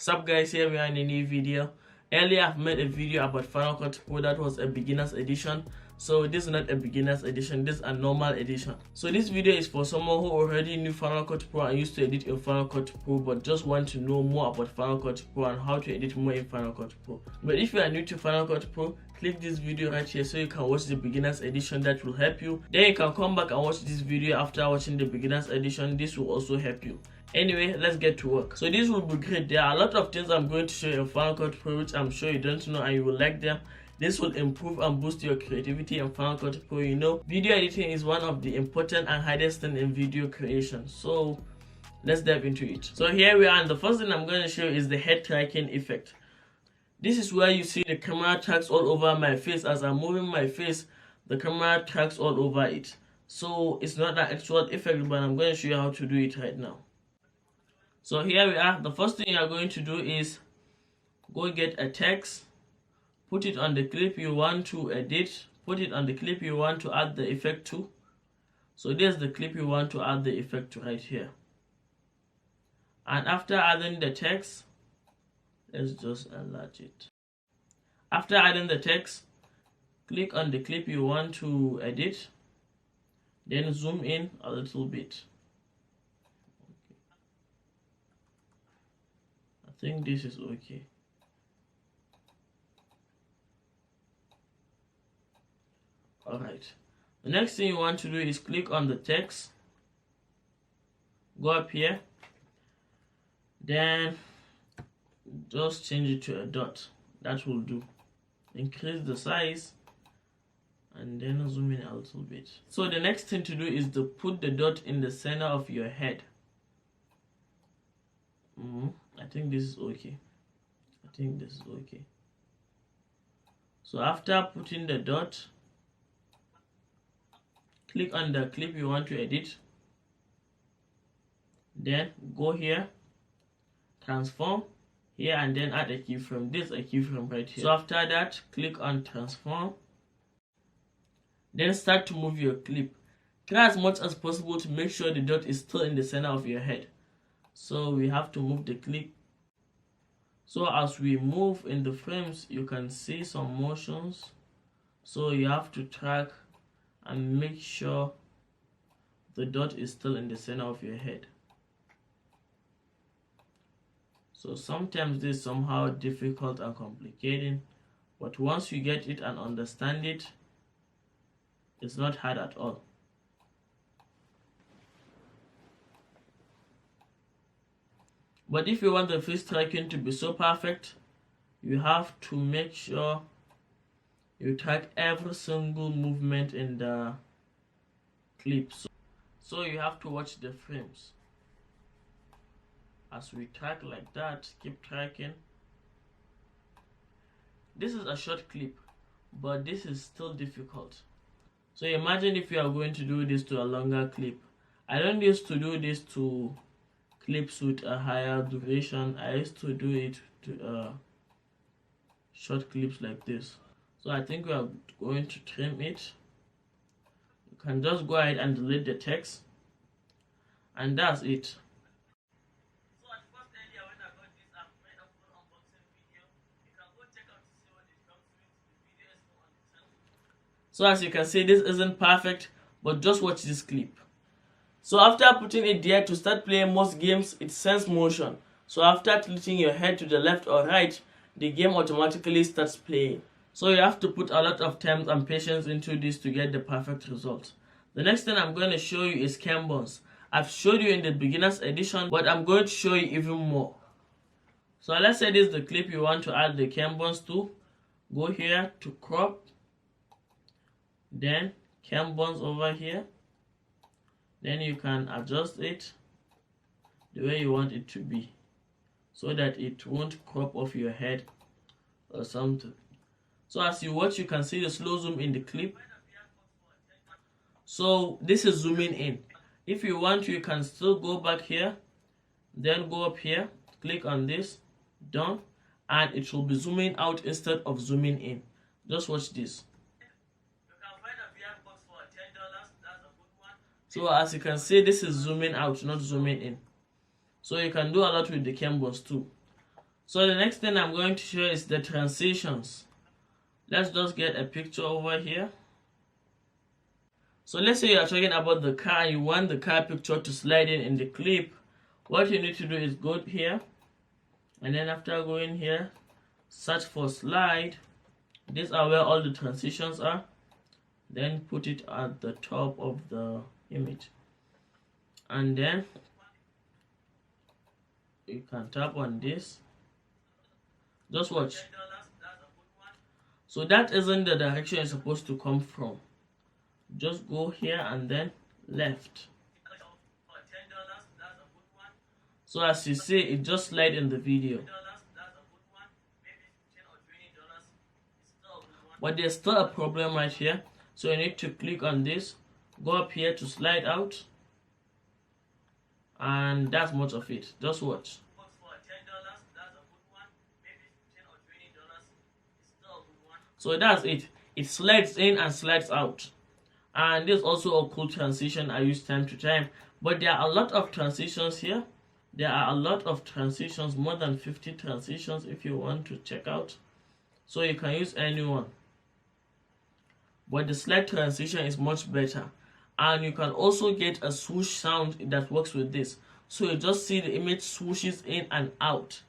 Sup guys, here we are in a new video. Earlier I've made a video about Final Cut Pro that was a beginner's edition. So this is not a beginner's edition, this is a normal edition. So this video is for someone who already knew Final Cut Pro and used to edit in Final Cut Pro but just want to know more about Final Cut Pro and how to edit more in Final Cut Pro. But if you are new to Final Cut Pro, click this video right here so you can watch the beginner's edition. That will help you. Then you can come back and watch this video after watching the beginner's edition. This will also help you. Anyway, let's get to work. So this will be great. There are a lot of things I'm going to show you in Final Cut Pro which I'm sure you don't know and you will like them. This will improve and boost your creativity in Final Cut Pro. You know, video editing is one of the important and hardest things in video creation. So let's dive into it. So here we are, and the first thing I'm going to show you is the head tracking effect. This is where you see the camera tracks all over my face. As I'm moving my face, the camera tracks all over it. So it's not an actual effect, but I'm going to show you how to do it right now. So here we are. The first thing you are going to do is go get a text, put it on the clip you want to edit, put it on the clip you want to add the effect to. So there's the clip you want to add the effect to right here. And after adding the text, let's just enlarge it. After adding the text, click on the clip you want to edit, then zoom in a little bit. I think this is okay. Alright, the next thing you want to do is click on the text, go up here, then just change it to a dot. That will do. Increase the size and then zoom in a little bit. So the next thing to do is to put the dot in the center of your head. I think this is okay. I think this is okay. So after putting the dot, click on the clip you want to edit, then go here, transform here, and then add a keyframe. This is a keyframe right here. So after that, click on transform, then start to move your clip. Try as much as possible to make sure the dot is still in the center of your head. So we have to move the clip. So as we move in the frames, you can see some motions. So you have to track and make sure the dot is still in the center of your head. So sometimes this is somehow difficult and complicated, but once you get it and understand it, it's not hard at all. But if you want the face tracking to be so perfect, you have to make sure you track every single movement in the clip. So you have to watch the frames. As we track like that, keep tracking. This is a short clip, but this is still difficult. So imagine if you are going to do this to a longer clip. I don't used to do this to clips with a higher duration. I used to do it to short clips like this. So I think we are going to trim it. You can just go ahead and delete the text, and that's it. So at first earlier when I got this, I've made a full unboxing video. You can go check out to see what it comes with. The video is on the channel. So as you can see, this isn't perfect, but just watch this clip. So after putting it there, to start playing most games, it sends motion. So after tilting your head to the left or right, the game automatically starts playing. So you have to put a lot of time and patience into this to get the perfect result. The next thing I'm going to show you is kenburns. I've showed you in the beginner's edition, but I'm going to show you even more. So let's say this is the clip you want to add the kenburns to. Go here to crop, then kenburns over here. Then you can adjust it the way you want it to be so that it won't crop off your head or something. So as you watch, you can see the slow zoom in the clip. So this is zooming in. If you want, you can still go back here, then go up here, click on this, done, and it will be zooming out instead of zooming in. Just watch this. So as you can see, this is zooming out, not zooming in. So you can do a lot with the kenburns too. So the next thing I'm going to show is the transitions. Let's just get a picture over here. So let's say you are talking about the car and you want the car picture to slide in the clip. What you need to do is go here, and then after going here, search for slide. These are where all the transitions are. Then put it at the top of the image, and then you can tap on this. Just watch. So that isn't the direction you're supposed to come from. Just go here and then left. So as you see, it just slide in the video. But there's still a problem right here. So you need to click on this, go up here to slide out, and that's much of it. Just watch. So that's it. It slides in and slides out. And there's also a cool transition I use time to time. But there are a lot of transitions here. There are a lot of transitions, more than 50 transitions if you want to check out. So you can use any one. But the slide transition is much better. And you can also get a swoosh sound that works with this. So you just see the image swooshes in and out.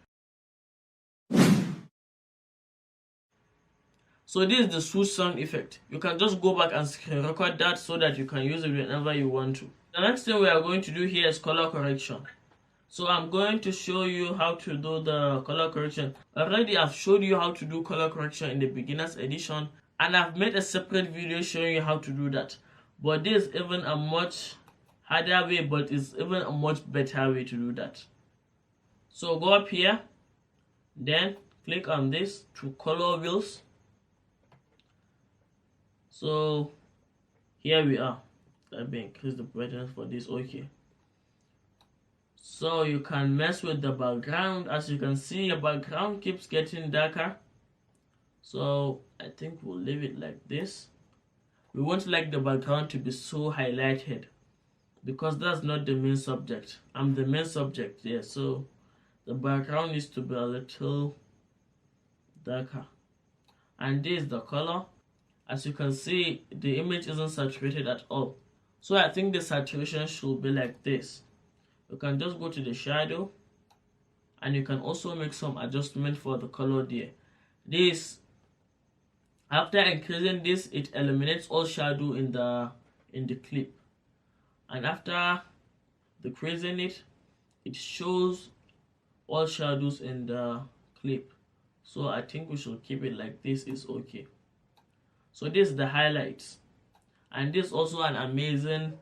So this is the swoosh sound effect. You can just go back and screen record that so that you can use it whenever you want to. The next thing we are going to do here is color correction. So I'm going to show you how to do the color correction. Already I've showed you how to do color correction in the beginner's edition, and I've made a separate video showing you how to do that. But this is even a much harder way, but it's even a much better way to do that. So go up here, then click on this to color wheels. So here we are. Let me increase the brightness for this. Okay. So you can mess with the background. As you can see, your background keeps getting darker. So I think we'll leave it like this. We won't like the background to be so highlighted because that's not the main subject. I'm the main subject here. So the background needs to be a little darker. And this is the color. As you can see, the image isn't saturated at all. So I think the saturation should be like this. You can just go to the shadow, and you can also make some adjustment for the color there. This, after increasing this, it eliminates all shadow in the clip. And after decreasing it, it shows all shadows in the clip. So I think we should keep it like this. Is okay. So this is the highlights, and this is also an amazing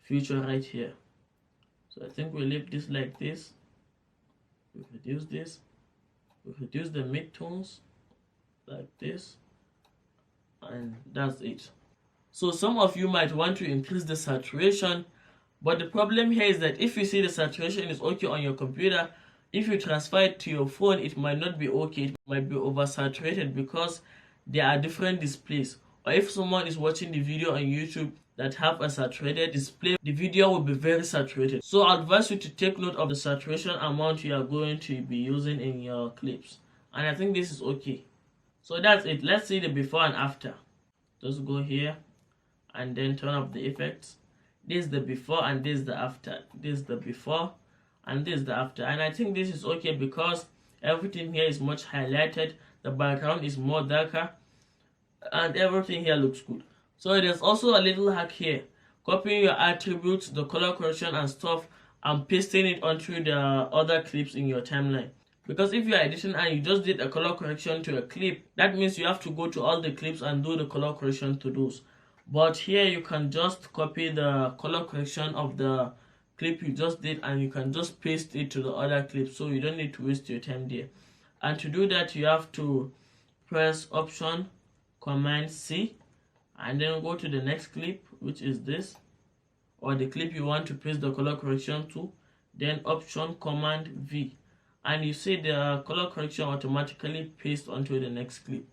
feature right here. So I think we leave this like this. We reduce this. We reduce the midtones like this, and that's it. So some of you might want to increase the saturation, but the problem here is that if you see the saturation is okay on your computer, if you transfer it to your phone, it might not be okay. It might be oversaturated because there are different displays. Or if someone is watching the video on YouTube that have a saturated display, the video will be very saturated. So I advise you to take note of the saturation amount you are going to be using in your clips. And I think this is okay. So that's it. Let's see the before and after. Just go here and then turn up the effects. This is the before and this is the after. This is the before and this is the after. And I think this is okay because everything here is much highlighted. The background is more darker, and everything here looks good. So there's also a little hack here. Copying your attributes, the color correction and stuff, and pasting it onto the other clips in your timeline. Because if you are editing and you just did a color correction to a clip, that means you have to go to all the clips and do the color correction to those. But here you can just copy the color correction of the clip you just did and you can just paste it to the other clip, so you don't need to waste your time there. And to do that, you have to press Option Command C and then go to the next clip, which is this, or the clip you want to paste the color correction to, then Option Command V, and you see the color correction automatically paste onto the next clip.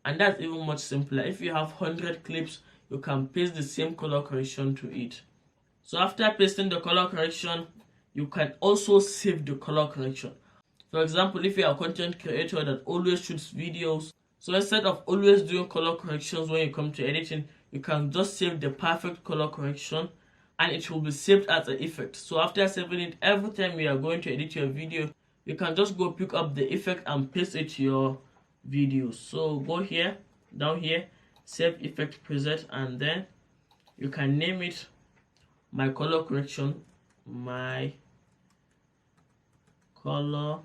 And that's even much simpler. If you have 100 clips, you can paste the same color correction to it. So after pasting the color correction, you can also save the color correction. For example, if you are a content creator that always shoots videos, so instead of always doing color corrections when you come to editing, you can just save the perfect color correction and it will be saved as an effect. So after saving it, every time you are going to edit your video, you can just go pick up the effect and paste it to your videos. So go here, down here, save effect preset, and then you can name it my color correction, my color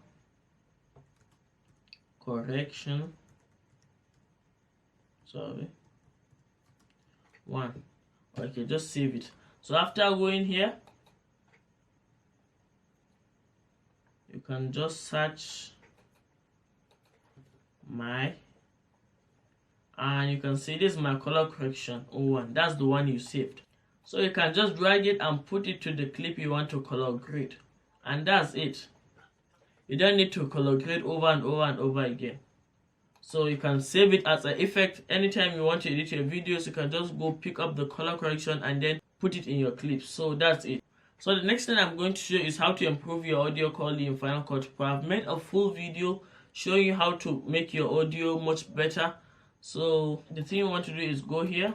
correction, sorry, 1. Okay, just save it. So after going here, you can just search my, and you can see this is my color correction 01. That's the one you saved. So you can just drag it and put it to the clip you want to color grade, and that's it. You don't need to color grade over and over and over again. So you can save it as an effect. Anytime you want to edit your videos, you can just go pick up the color correction and then put it in your clips. So that's it. So the next thing I'm going to show is how to improve your audio quality in Final Cut Pro. I've made a full video showing you how to make your audio much better. So the thing you want to do is go here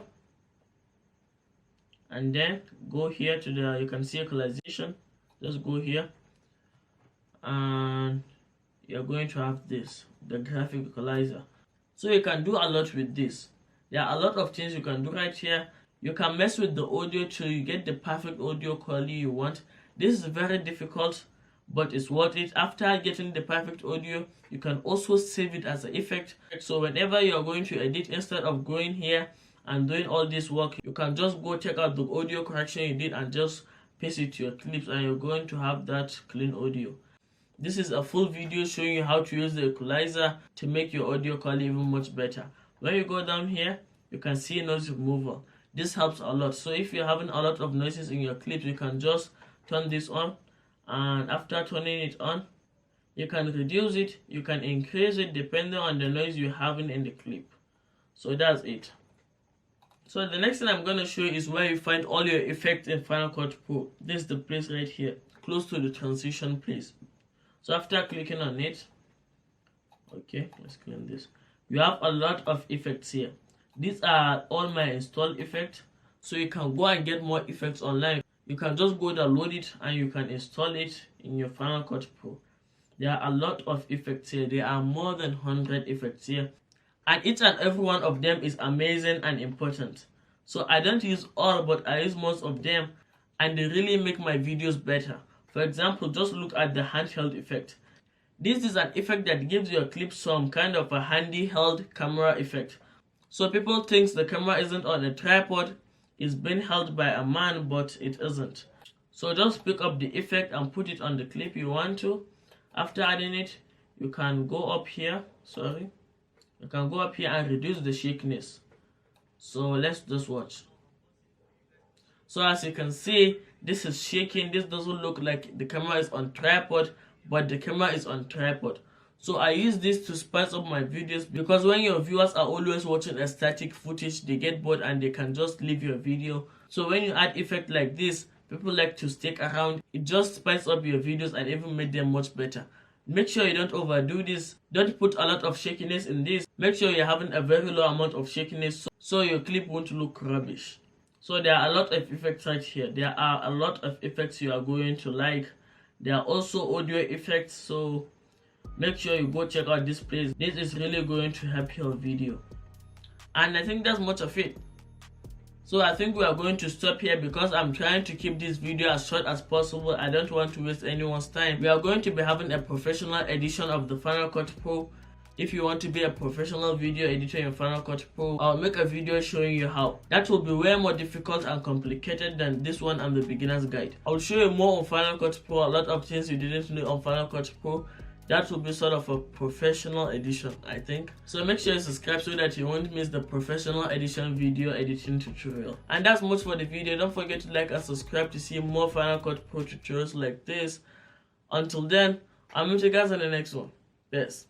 and then go here to the, you can see equalization. Just go here and you're going to have this, the graphic equalizer. So you can do a lot with this. There are a lot of things you can do right here. You can mess with the audio till you get the perfect audio quality you want. This is very difficult, but it's worth it. After getting the perfect audio, you can also save it as an effect. So whenever you're going to edit, instead of going here and doing all this work, you can just go check out the audio correction you did and just paste it to your clips, and you're going to have that clean audio. This is a full video showing you how to use the equalizer to make your audio quality even much better. When you go down here, you can see noise removal. This helps a lot. So if you're having a lot of noises in your clips, you can just turn this on, and after turning it on, you can reduce it, you can increase it depending on the noise you're having in the clip. So that's it. So the next thing I'm going to show you is where you find all your effects in Final Cut Pro. This is the place right here, close to the transition place. So after clicking on it, okay, let's clean this. You have a lot of effects here. These are all my installed effects, so you can go and get more effects online. You can just go download it and you can install it in your Final Cut Pro. There are a lot of effects here. There are more than 100 effects here, and each and every one of them is amazing and important. So I don't use all, but I use most of them, and they really make my videos better. For example, just look at the handheld effect. This is an effect that gives your clip some kind of a handy-held camera effect. So people think the camera isn't on a tripod, it's being held by a man, but it isn't. So just pick up the effect and put it on the clip you want to. After adding it, you can go up here, you can go up here and reduce the shakiness. So let's just watch. So as you can see, this is shaking. This doesn't look like the camera is on tripod, but the camera is on tripod. So I use this to spice up my videos, because when your viewers are always watching a static footage, they get bored and they can just leave your video. So when you add effect like this, people like to stick around. It just spices up your videos and even make them much better. Make sure you don't overdo this. Don't put a lot of shakiness in this. Make sure you're having a very low amount of shakiness so your clip won't look rubbish. So there are a lot of effects right here. There are a lot of effects you are going to like. There are also audio effects, so make sure you go check out this place. This is really going to help your video. And I think that's much of it. So I think we are going to stop here because I'm trying to keep this video as short as possible. I don't want to waste anyone's time. We are going to be having a professional edition of the Final Cut Pro. If you want to be a professional video editor in Final Cut Pro, I'll make a video showing you how. That will be way more difficult and complicated than this one and the beginner's guide. I'll show you more on Final Cut Pro, a lot of things you didn't know on Final Cut Pro. That will be sort of a professional edition, I think. So make sure you subscribe so that you won't miss the professional edition video editing tutorial. And that's much for the video. Don't forget to like and subscribe to see more Final Cut Pro tutorials like this. Until then, I'll meet you guys in the next one. Peace.